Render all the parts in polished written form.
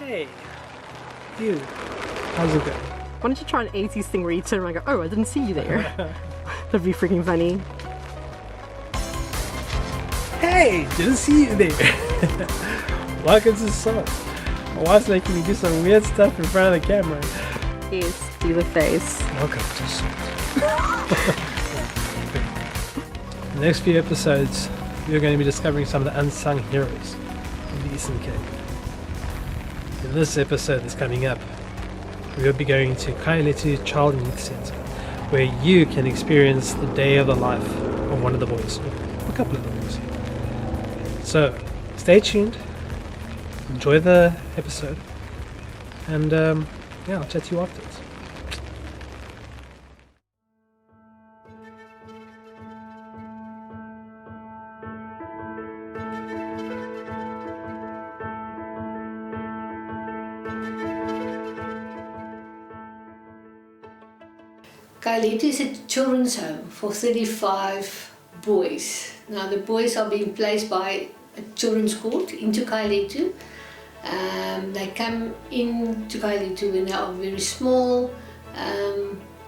Hey, you. How's it going? Why don't you try an 80s thing where you turn around and go, oh, I didn't see you there. That'd be freaking funny. Hey, didn't see you there. Welcome to Salt. My wife's making me do some weird stuff in front of the camera. Yes, do the face. Welcome to Salt. The next few episodes, we're going to be discovering some of the unsung heroes of the Eastern Cape. In this episode that's coming up, we will be going to Khayalethu Child and Youth Centre, where you can experience the day of the life of one of the boys, or a couple of the boys. So, stay tuned, enjoy the episode, and yeah, I'll chat to you afterwards. Khayalethu is a children's home for 35 boys. Now the boys are being placed by a children's court into Khayalethu. They come into Khayalethu when they are very small,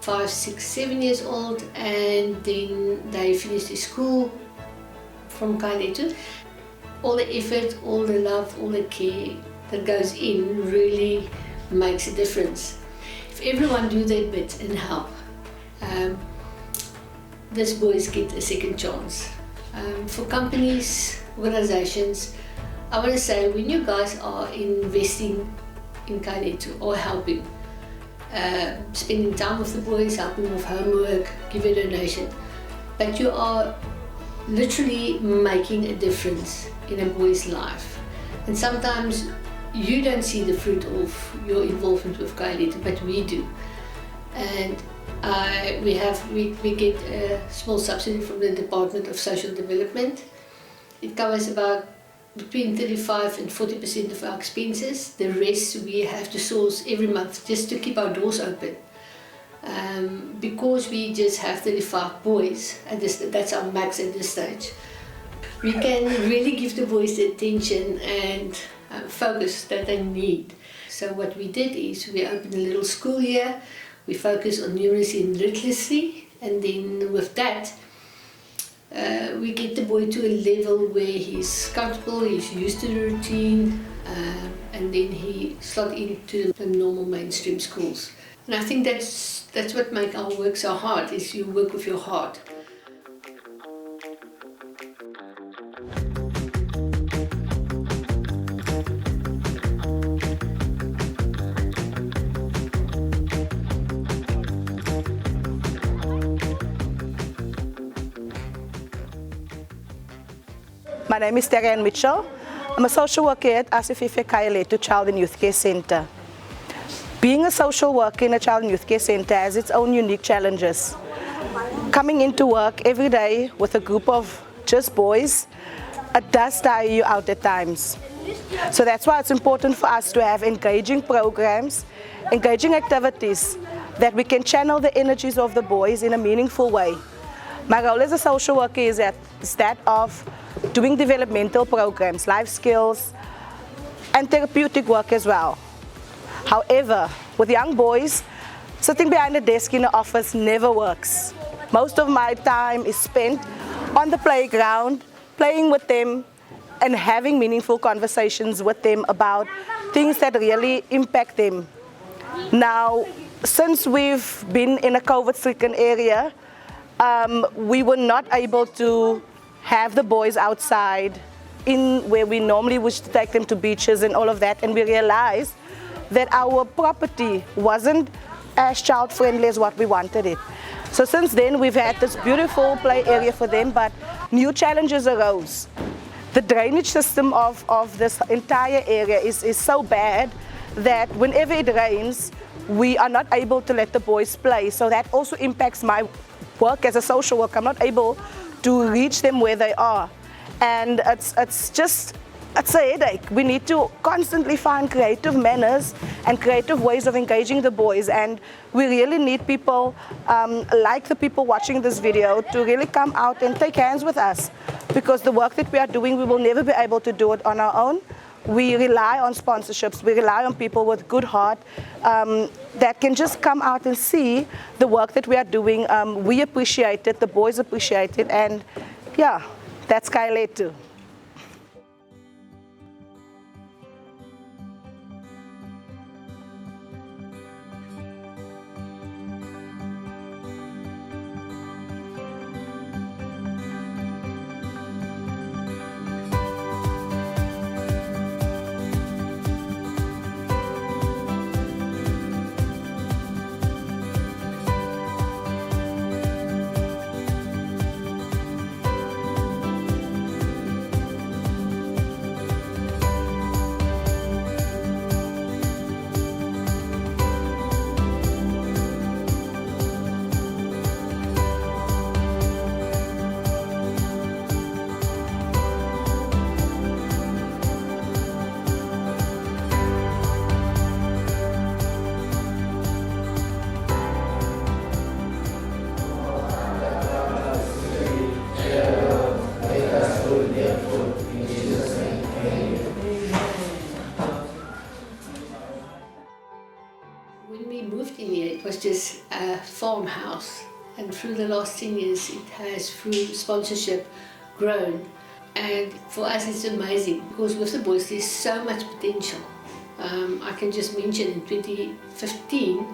5, 6, 7 years old, and then they finish their school from Khayalethu. All the effort, all the love, all the care that goes in really makes a difference. If everyone do their bit and help, these boys get a second chance. For companies, organizations, I want to say when you guys are investing in Khayalethu or helping, spending time with the boys, helping with homework, give a donation, but you are literally making a difference in a boy's life. And sometimes you don't see the fruit of your involvement with Khayalethu, but we do. And we get a small subsidy from the Department of Social Development. It covers about between 35 and 40% of our expenses. The rest we have to source every month just to keep our doors open. Because we just have 35 boys, and that's our max at this stage. We can really give the boys the attention and focus that they need. So what we did is we opened a little school here. We focus on numeracy and literacy, and then with that we get the boy to a level where he's comfortable, he's used to the routine, and then he slots into the normal mainstream schools. And I think that's what makes our work so hard, is you work with your heart. My name is Terry Mitchell. I'm a social worker at ACVV Khayalethu Child and Youth Care Centre. Being a social worker in a child and youth care centre has its own unique challenges. Coming into work every day with a group of just boys, it does tire you out at times. So that's why it's important for us to have engaging programs, engaging activities that we can channel the energies of the boys in a meaningful way. My role as a social worker is that of doing developmental programs, life skills, and therapeutic work as well. However, with young boys, sitting behind a desk in the office never works. Most of my time is spent on the playground, playing with them, and having meaningful conversations with them about things that really impact them. Now, since we've been in a COVID-stricken area, we were not able to have the boys outside in where we normally wish to take them to beaches and all of that, and we realized that our property wasn't as child friendly as what we wanted it. So since then we've had this beautiful play area for them, but new challenges arose. The drainage system of this entire area is so bad that whenever it rains we are not able to let the boys play, so that also impacts my work as a social worker. I'm not able to reach them where they are, and it's a headache. We need to constantly find creative manners and creative ways of engaging the boys, and we really need people like the people watching this video to really come out and take hands with us, because the work that we are doing, we will never be able to do it on our own. we rely on sponsorships, we rely on people with good heart that can just come out and see the work that we are doing. We appreciate it, the boys appreciate it, and yeah, that's Khayalethu. When we moved in here, it was just a farmhouse, and through the last 10 years it has, through sponsorship, grown. And for us it's amazing, because with the boys there's so much potential. I can just mention in 2015,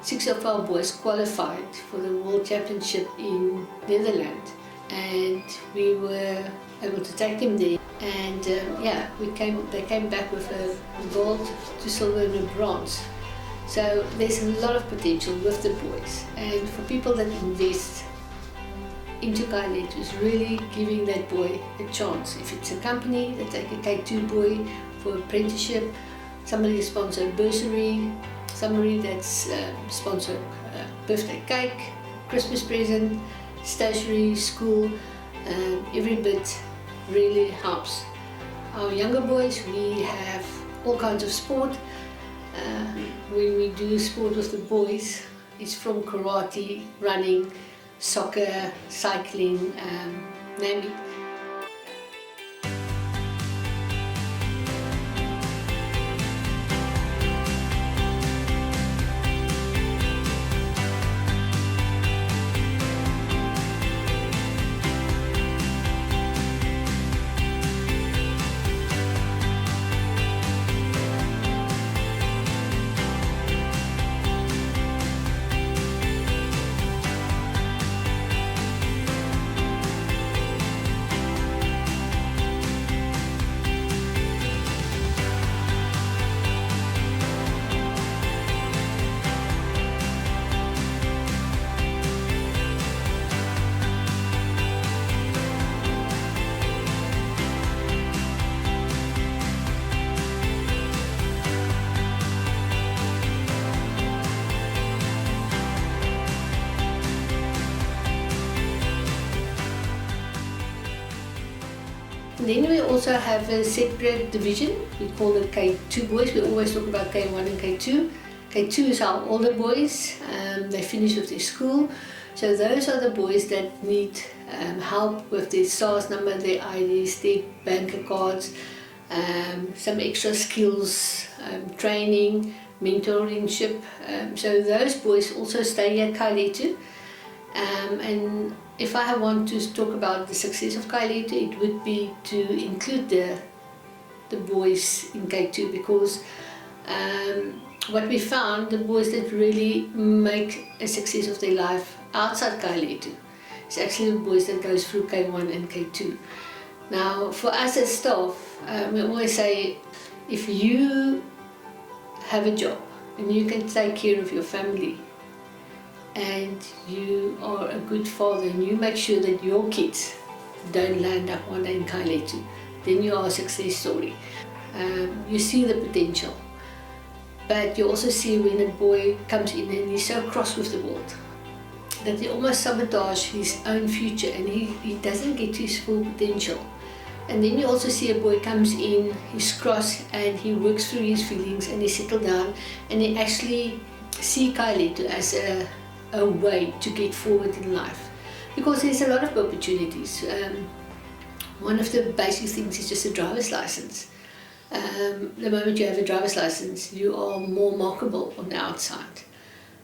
6 of our boys qualified for the World Championship in Netherlands, and we were able to take them there. And they came back with a gold to silver and a bronze. So there's a lot of potential with the boys, and for people that invest into Khayalethu is really giving that boy a chance. If it's a company that take a K2 boy for apprenticeship, somebody that sponsor a bursary, somebody that's sponsor a birthday cake, Christmas present, stationery, school, every bit really helps. Our younger boys, we have all kinds of sport. When we do sport with the boys, it's from karate, running, soccer, cycling, name it. Then we also have a separate division. We call it K2 boys. We always talk about K1 and K2. K2 is our older boys. They finish with their school. So those are the boys that need help with their SARS number, their IDs, their banker cards, some extra skills, training, mentorship. So those boys also stay at Khayalethu. And if I want to talk about the success of Khayalethu, it would be to include the boys in K2, because what we found, the boys that really make a success of their life outside Khayalethu, is actually the boys that goes through K1 and K2. Now, for us as staff, we always say, if you have a job and you can take care of your family, and you are a good father and you make sure that your kids don't land up one day in Khayalethu, then you are a success story. You see the potential, but you also see when a boy comes in and he's so cross with the world that he almost sabotage his own future and he doesn't get to his full potential. And then you also see a boy comes in, he's cross and he works through his feelings and he settles down and he actually see Khayalethu as a way to get forward in life, because there's a lot of opportunities. One of the basic things is just a driver's license. The moment you have a driver's license, you are more marketable on the outside.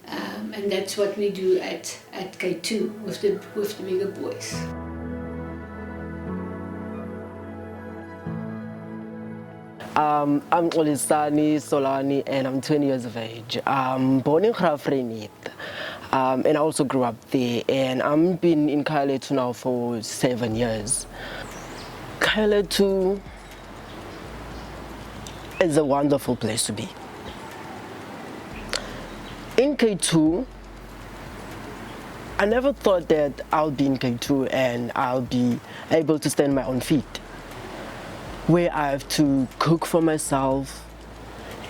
And that's what we do at K2 with the bigger boys. I'm Olisani Solani and I'm 20 years of age. I'm born in Grafrenit, and I also grew up there, and I've been in Khayalethu now for 7 years. Khayalethu is a wonderful place to be. In K2, I never thought that I'll be in K2 and I'll be able to stand on my own feet, where I have to cook for myself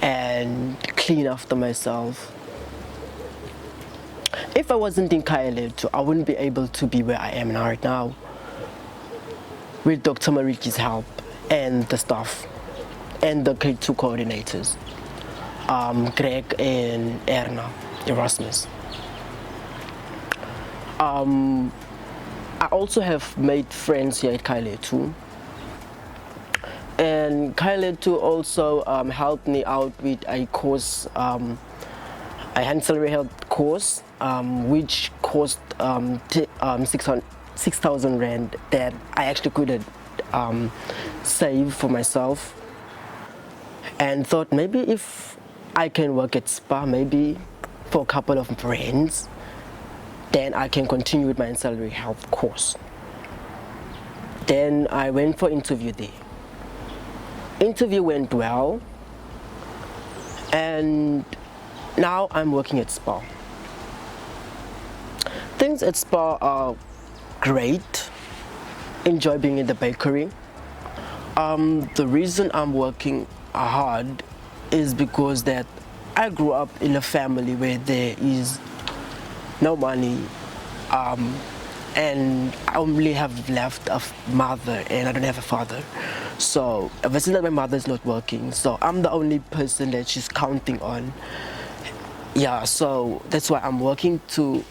and clean after myself. If I wasn't in Khayalethu, I wouldn't be able to be where I am now right now, with Dr. Mariki's help and the staff and the K2 coordinators, Greg and Erna Erasmus. I also have made friends here at Khayalethu, and Khayalethu also helped me out with a course, a ancillary health course, which cost 6,000 Rand that I actually couldn't save for myself, and thought maybe if I can work at Spa, maybe for a couple of friends, then I can continue with my ancillary health course. Then I went for interview there. Interview went well, and now I'm working at Spa. Things at Spa are great. Enjoy being in the bakery. The reason I'm working hard is because that I grew up in a family where there is no money, and I only have left a mother and I don't have a father. So ever since that my mother's not working, so I'm the only person that she's counting on. Yeah, so that's why I'm working to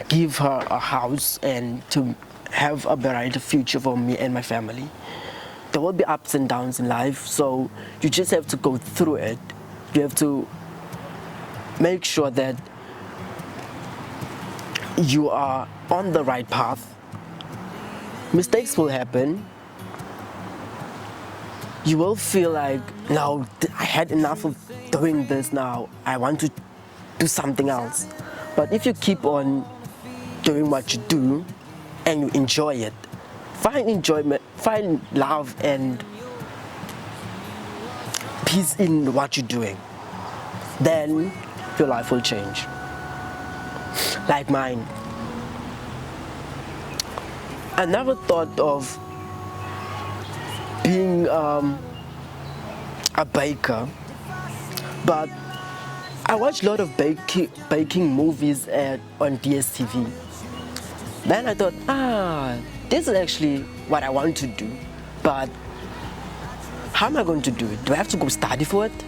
give her a house and to have a brighter future for me and my family. There will be ups and downs in life, so you just have to go through it. You have to make sure that you are on the right path. Mistakes will happen. You will feel like, no, I had enough of doing this now. I want to do something else. But if you keep on doing what you do and you enjoy it, find enjoyment, find love and peace in what you're doing, then your life will change. Like mine. I never thought of being a baker, but I watched a lot of baking movies on DSTV. Then I thought, this is actually what I want to do, but how am I going to do it? Do I have to go study for it?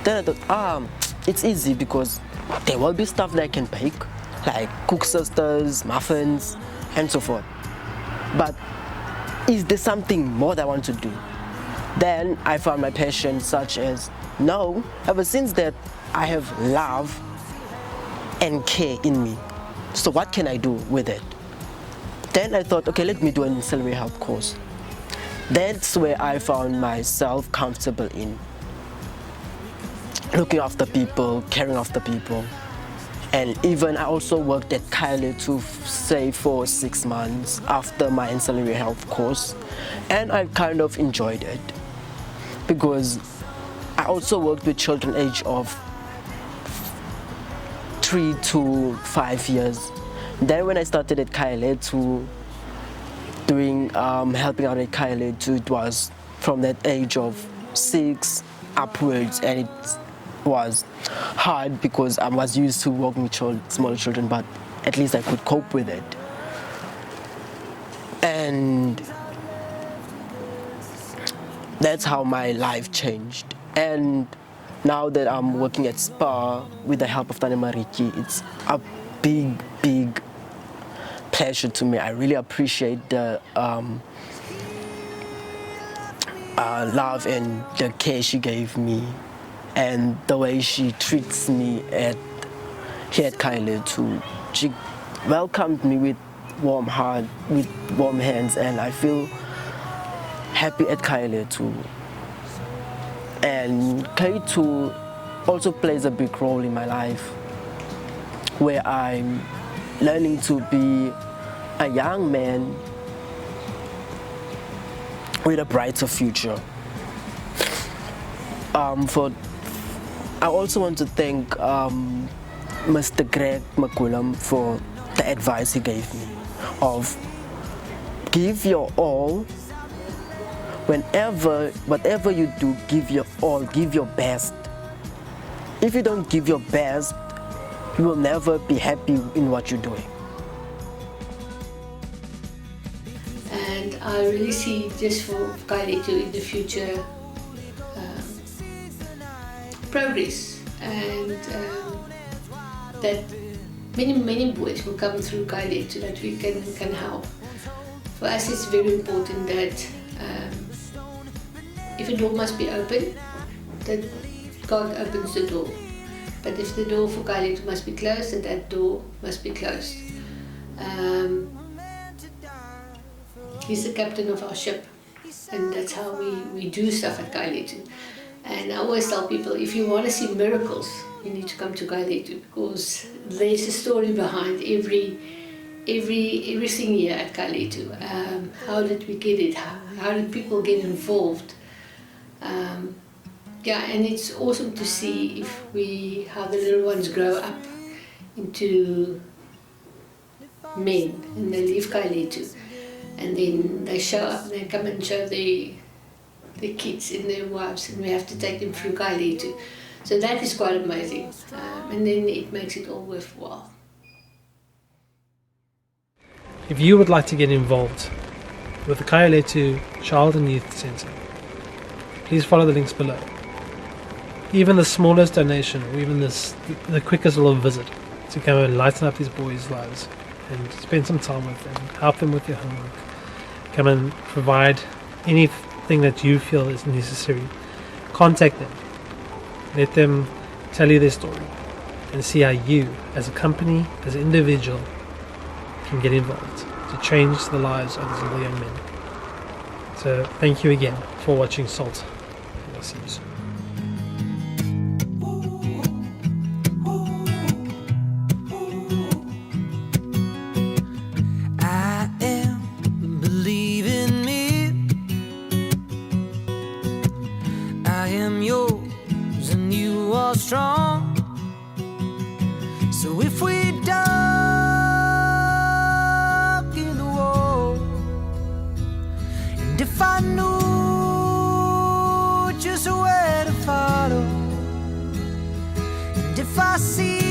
Then I thought, it's easy because there will be stuff that I can bake, like cook sisters, muffins, and so forth. But is there something more that I want to do? Then I found my passion, such as, no, ever since that I have love and care in me. So what can I do with it? Then I thought, okay, let me do an ancillary health course. That's where I found myself comfortable in looking after people, caring after people. And even I also worked at Khayalethu, say, for 6 months after my ancillary health course, and I kind of enjoyed it because I also worked with children age of 3 to 5 years. Then when I started at Khayalethu, doing helping out at Khayalethu, it was from that age of 6 upwards, and it was hard because I was used to working with small children, but at least I could cope with it. And that's how my life changed. And now that I'm working at Spa with the help of Tane Mariki, it's a big pleasure to me. I really appreciate the love and the care she gave me, and the way she treats me here at Khayalethu. She welcomed me with warm heart, with warm hands, and I feel happy at Khayalethu. And K2 also plays a big role in my life, where I'm learning to be a young man with a brighter future. I also want to thank Mr. Greg McCullum for the advice he gave me of give your all. Whatever you do, give your all, give your best. If you don't give your best, you will never be happy in what you're doing. And I really see just for Khayalethu in the future progress, and that many boys will come through Khayalethu that we can help. For us it's very important that if a door must be open, that God opens the door. But if the door for Khayalethu must be closed, that door must be closed. He's the captain of our ship, and that's how we do stuff at Khayalethu. And I always tell people, if you want to see miracles, you need to come to Khayalethu, because there's a story behind everything here at Khayalethu. How did we get it? How did people get involved? Yeah, and it's awesome to see how the little ones grow up into men, and they leave Khayalethu, and then they show up and they come and show their kids and their wives, and we have to take them through Khayalethu. So that is quite amazing, and then it makes it all worthwhile. If you would like to get involved with the Khayalethu Child and Youth Centre, please follow the links below. Even the smallest donation, or even the quickest little visit to come and lighten up these boys' lives and spend some time with them, help them with their homework, come and provide anything that you feel is necessary, contact them. Let them tell you their story and see how you, as a company, as an individual, can get involved to change the lives of these little young men. So thank you again for watching Salt. And I'll see you soon. I am believing me. I am yours and you are strong. So if we dug in the wall, and if I knew just where to follow, and if I see